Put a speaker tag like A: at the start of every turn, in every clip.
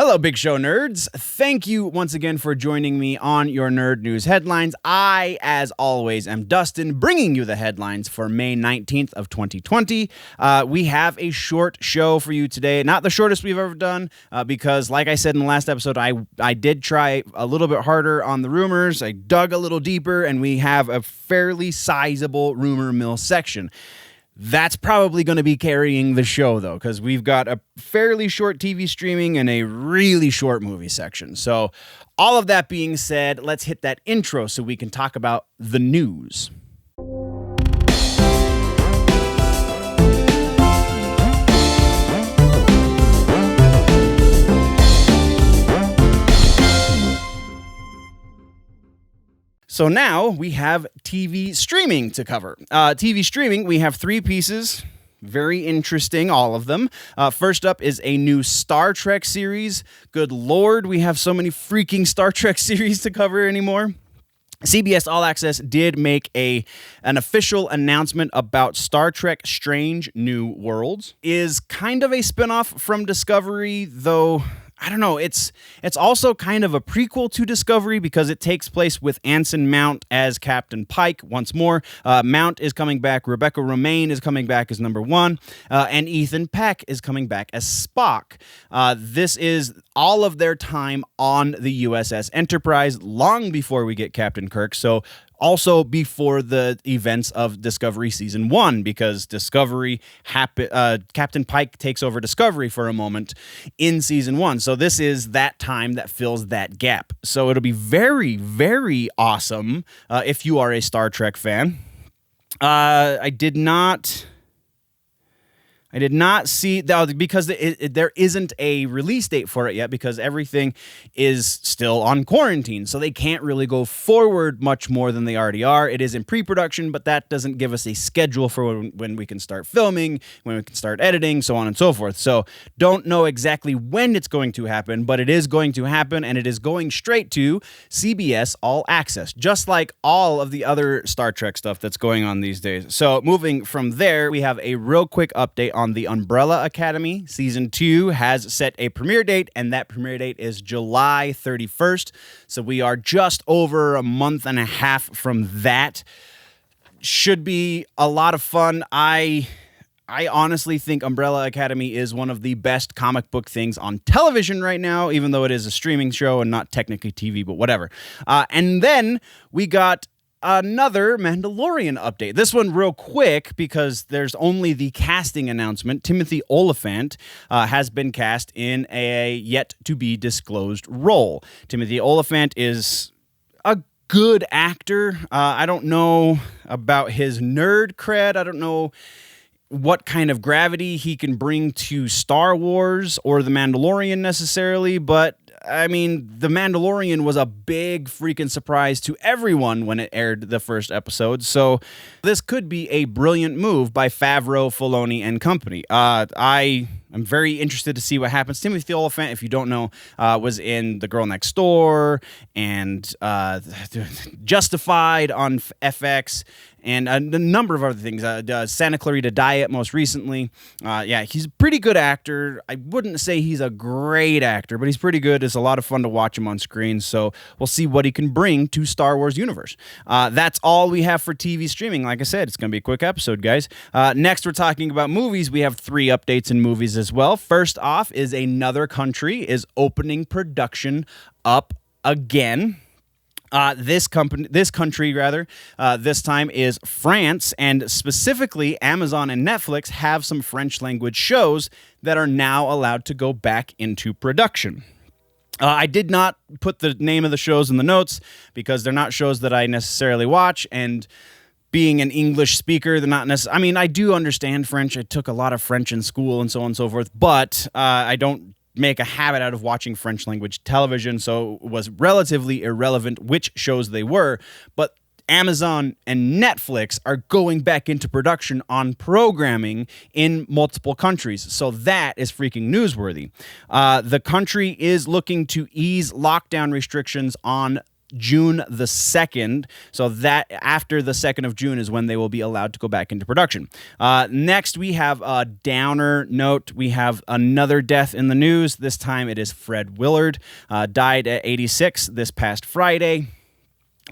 A: Hello, Big Show nerds. Thank you once again for joining me on your Nerd News Headlines. I, as always, am Dustin, bringing you the headlines for May 19th of 2020. We have a short show for you today. Not the shortest we've ever done, because like I said in the last episode, I did try a little bit harder on the rumors. I dug a little deeper, and we have a fairly sizable rumor mill section. That's probably going to be carrying the show, though, because we've got a fairly short TV streaming and a really short movie section. So all of that being said, let's hit that intro so we can talk about the news. So now we have TV streaming to cover. TV streaming, we have three pieces. Very interesting, all of them. First up is a new Star Trek series. Good Lord, we have so many freaking Star Trek series to cover anymore. CBS All Access did make an official announcement about Star Trek Strange New Worlds. Is kind of a spinoff from Discovery, though I don't know, it's also kind of a prequel to Discovery because it takes place with Anson Mount as Captain Pike once more. Mount is coming back, Rebecca Romijn is coming back as number one, and Ethan Peck is coming back as Spock. This is all of their time on the USS Enterprise long before we get Captain Kirk, so also before the events of Discovery Season 1, because Captain Pike takes over Discovery for a moment in Season 1. So this is that time that fills that gap. So it'll be very, very awesome if you are a Star Trek fan. I did not see that because there isn't a release date for it yet because everything is still on quarantine. So they can't really go forward much more than they already are. It is in pre-production, but that doesn't give us a schedule for when we can start filming, when we can start editing, so on and so forth. So don't know exactly when it's going to happen, but it is going to happen, and it is going straight to CBS All Access, just like all of the other Star Trek stuff that's going on these days. So moving from there, we have a real quick update on the Umbrella Academy. Season 2 has set a premiere date, and that premiere date is July 31st. So we are just over a month and a half from that. Should be a lot of fun. I honestly think Umbrella Academy is one of the best comic book things on television right now, even though it is a streaming show and not technically TV, but whatever. And then we got another Mandalorian update. This one real quick because there's only the casting announcement. Timothy Oliphant has been cast in a yet-to-be-disclosed role. Timothy Oliphant is a good actor. I don't know about his nerd cred. I don't know what kind of gravity he can bring to Star Wars or The Mandalorian necessarily, but I mean, The Mandalorian was a big freaking surprise to everyone when it aired the first episode, so this could be a brilliant move by Favreau, Filoni, and company. I'm very interested to see what happens. Timothy Oliphant, if you don't know, was in The Girl Next Door and Justified on FX and a number of other things. Santa Clarita Diet most recently. He's a pretty good actor. I wouldn't say he's a great actor, but he's pretty good. It's a lot of fun to watch him on screen, so we'll see what he can bring to Star Wars universe. That's all we have for TV streaming. Like I said, it's going to be a quick episode, guys. Next, we're talking about movies. We have 3 updates in movies as well. First off is Another Country is opening production up again. This country, this time is France, and specifically Amazon and Netflix have some French language shows that are now allowed to go back into production. I did not put the name of the shows in the notes because they're not shows that I necessarily watch, and being an English speaker, they're not necessarily. I mean, I do understand French. I took a lot of French in school and so on and so forth, but I don't make a habit out of watching French language television, so it was relatively irrelevant which shows they were. But Amazon and Netflix are going back into production on programming in multiple countries. So that is freaking newsworthy. The country is looking to ease lockdown restrictions on June the 2nd. So that after the 2nd of June is when they will be allowed to go back into production. Next, we have a downer note. We have another death in the news. This time it is Fred Willard, died at 86 this past Friday.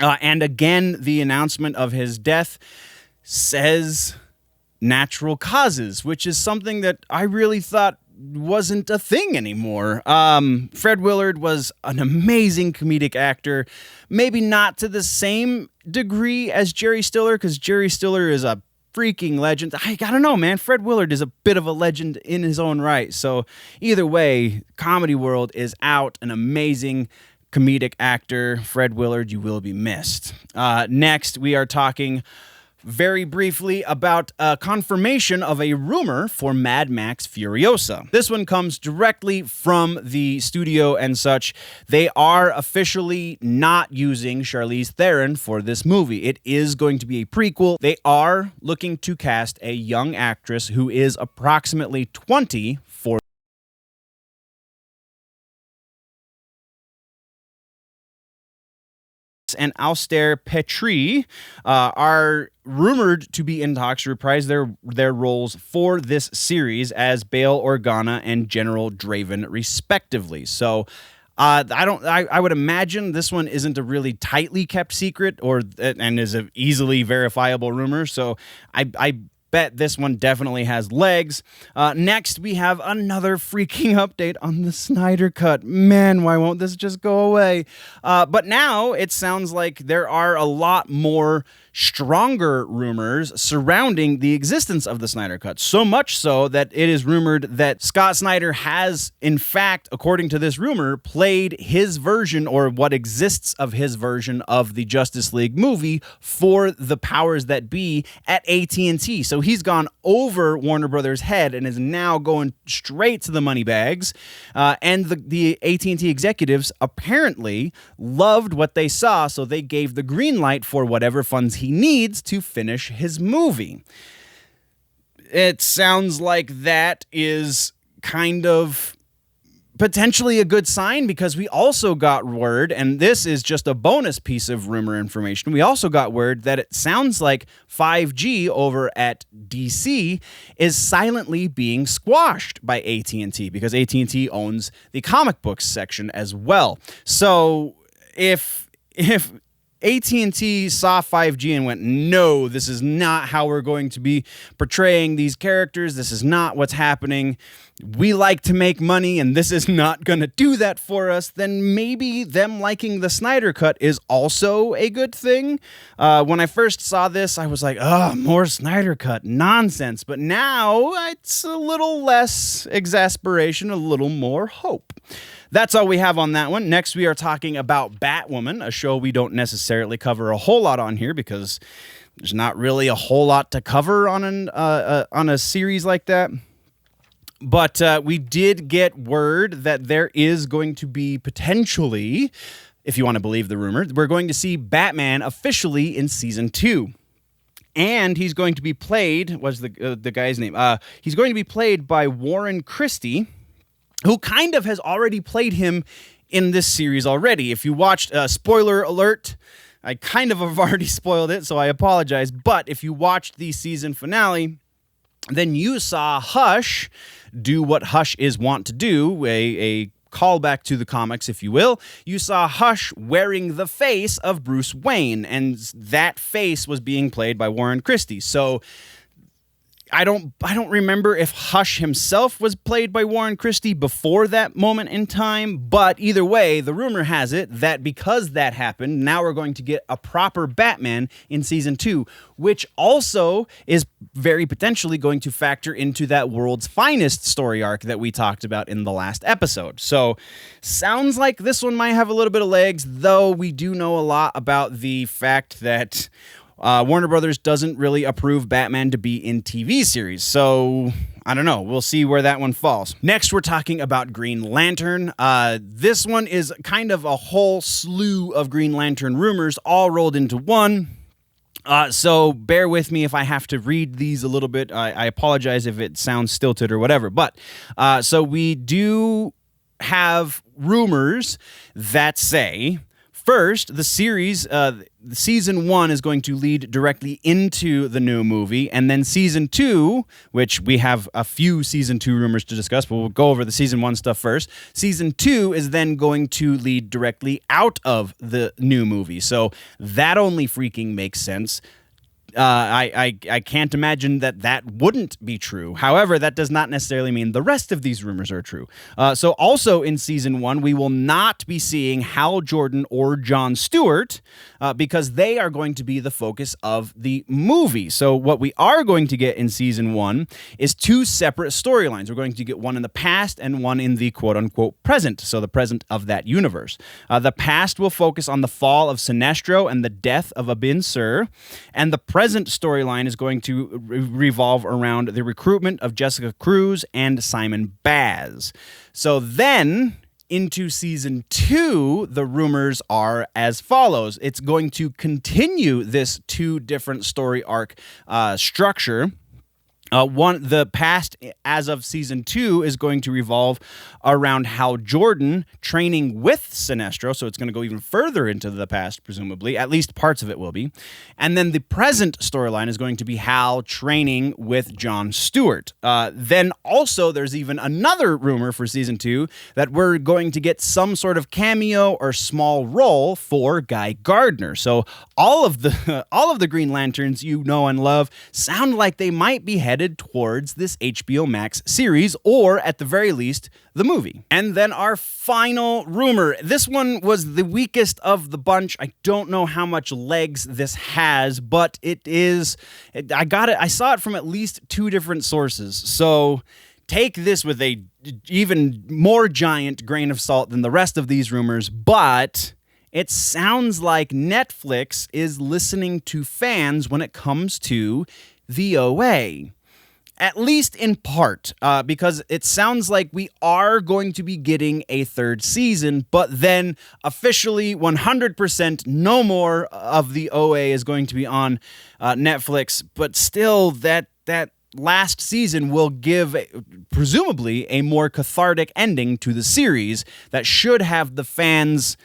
A: And again, the announcement of his death says natural causes, which is something that I really thought wasn't a thing anymore. Fred Willard was an amazing comedic actor, maybe not to the same degree as Jerry Stiller, because Jerry Stiller is a freaking legend. I don't know, man. Fred Willard is a bit of a legend in his own right. So either way, comedy world is out. An amazing comedic actor, Fred Willard, you will be missed. Next, we are talking very briefly about a confirmation of a rumor for Mad Max Furiosa. This one comes directly from the studio and such. They are officially not using Charlize Theron for this movie. It is going to be a prequel. They are looking to cast a young actress who is approximately 20 for and Alistair Petrie are rumored to be in talks to reprise their roles for this series as Bail Organa and General Draven, respectively. So I would imagine this one isn't a really tightly kept secret and is an easily verifiable rumor. So I bet this one definitely has legs. Next, we have another freaking update on the Snyder Cut. Man, why won't this just go away? But now it sounds like there are a lot more stronger rumors surrounding the existence of the Snyder Cut. So much so that it is rumored that Scott Snyder has, in fact, according to this rumor, played his version or what exists of his version of the Justice League movie for the powers that be at AT&T. So he's gone over Warner Brothers' head and is now going straight to the money bags. And the AT&T executives apparently loved what they saw, so they gave the green light for whatever funds he needs to finish his movie. It sounds like that is kind of potentially a good sign, because we also got word, and this is just a bonus piece of rumor information, we also got word that it sounds like 5G over at DC is silently being squashed by AT&T, because AT&T owns the comic books section as well. So if AT&T saw 5G and went, no, this is not how we're going to be portraying these characters. This is not what's happening. We like to make money, and this is not going to do that for us. Then maybe them liking the Snyder Cut is also a good thing. When I first saw this, I was like, oh, more Snyder Cut nonsense. But now it's a little less exasperation, a little more hope. That's all we have on that one. Next, we are talking about Batwoman, a show we don't necessarily cover a whole lot on here because there's not really a whole lot to cover on a series like that. But we did get word that there is going to be potentially, if you want to believe the rumor, we're going to see Batman officially in season 2. And he's going to be played, what's the guy's name? He's going to be played by Warren Christie, who kind of has already played him in this series already. If you watched, spoiler alert, I kind of have already spoiled it, so I apologize. But if you watched the season finale, then you saw Hush do what Hush is wont to do, a callback to the comics, if you will. You saw Hush wearing the face of Bruce Wayne, and that face was being played by Warren Christie. So I don't remember if Hush himself was played by Warren Christie before that moment in time, but either way, the rumor has it that because that happened, now we're going to get a proper Batman in season 2, which also is very potentially going to factor into that World's Finest story arc that we talked about in the last episode. So, sounds like this one might have a little bit of legs, though we do know a lot about the fact that Warner Brothers doesn't really approve Batman to be in TV series, so I don't know. We'll see where that one falls. Next, we're talking about Green Lantern. This one is kind of a whole slew of Green Lantern rumors all rolled into one. So bear with me if I have to read these a little bit. I apologize if it sounds stilted or whatever. But so we do have rumors that say First, the series, season 1 is going to lead directly into the new movie, and then season 2, which we have a few season 2 rumors to discuss, but we'll go over the season 1 stuff first. Season 2 is then going to lead directly out of the new movie, so that only freaking makes sense. I can't imagine that wouldn't be true. However, that does not necessarily mean the rest of these rumors are true. So also in season 1, we will not be seeing Hal Jordan or Jon Stewart because they are going to be the focus of the movie. So what we are going to get in season 1 is 2 separate storylines. We're going to get one in the past and one in the quote-unquote present, so the present of that universe. The past will focus on the fall of Sinestro and the death of Abin Sur, and the present storyline is going to revolve around the recruitment of Jessica Cruz and Simon Baz. So then, into season 2, the rumors are as follows. It's going to continue this 2 different story arc structure. The past as of season 2 is going to revolve around Hal Jordan training with Sinestro, so it's going to go even further into the past, presumably. At least parts of it will be. And then the present storyline is going to be Hal training with Jon Stewart. Then also there's even another rumor for season 2 that we're going to get some sort of cameo or small role for Guy Gardner. So all of the Green Lanterns you know and love sound like they might be headed towards this HBO Max series, or at the very least, the movie. And then our final rumor. This one was the weakest of the bunch. I don't know how much legs this has, but I saw it from at least 2 different sources. So take this with a even more giant grain of salt than the rest of these rumors, but it sounds like Netflix is listening to fans when it comes to the OA. At least in part, because it sounds like we are going to be getting a 3rd season, but then officially 100% no more of the OA is going to be on Netflix, but still that last season will give, presumably, a more cathartic ending to the series that should have the fans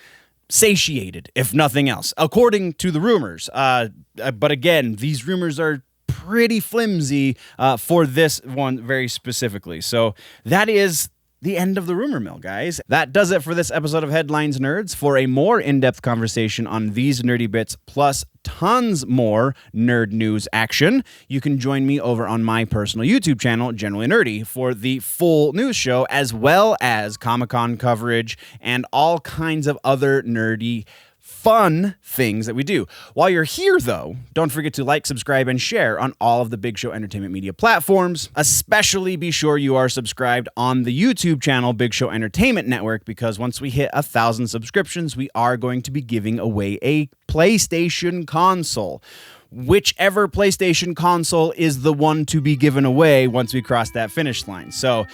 A: satiated, if nothing else, according to the rumors. But again, these rumors are pretty flimsy for this one very specifically. So that is the end of the rumor mill, guys. That does it for this episode of Headlines Nerds. For a more in-depth conversation on these nerdy bits, plus tons more nerd news action, you can join me over on my personal YouTube channel, Generally Nerdy, for the full news show, as well as Comic-Con coverage and all kinds of other nerdy fun things that we do. While you're here, though, don't forget to like, subscribe, and share on all of the Big Show Entertainment media platforms. Especially be sure you are subscribed on the YouTube channel, Big Show Entertainment Network, because once we hit 1,000 subscriptions, we are going to be giving away a PlayStation console. Whichever PlayStation console is the one to be given away once we cross that finish line. So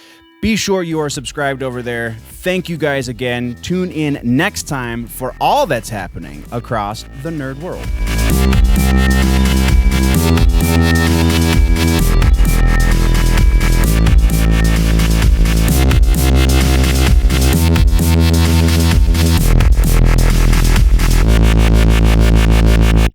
A: be sure you are subscribed over there. Thank you guys again. Tune in next time for all that's happening across the nerd world.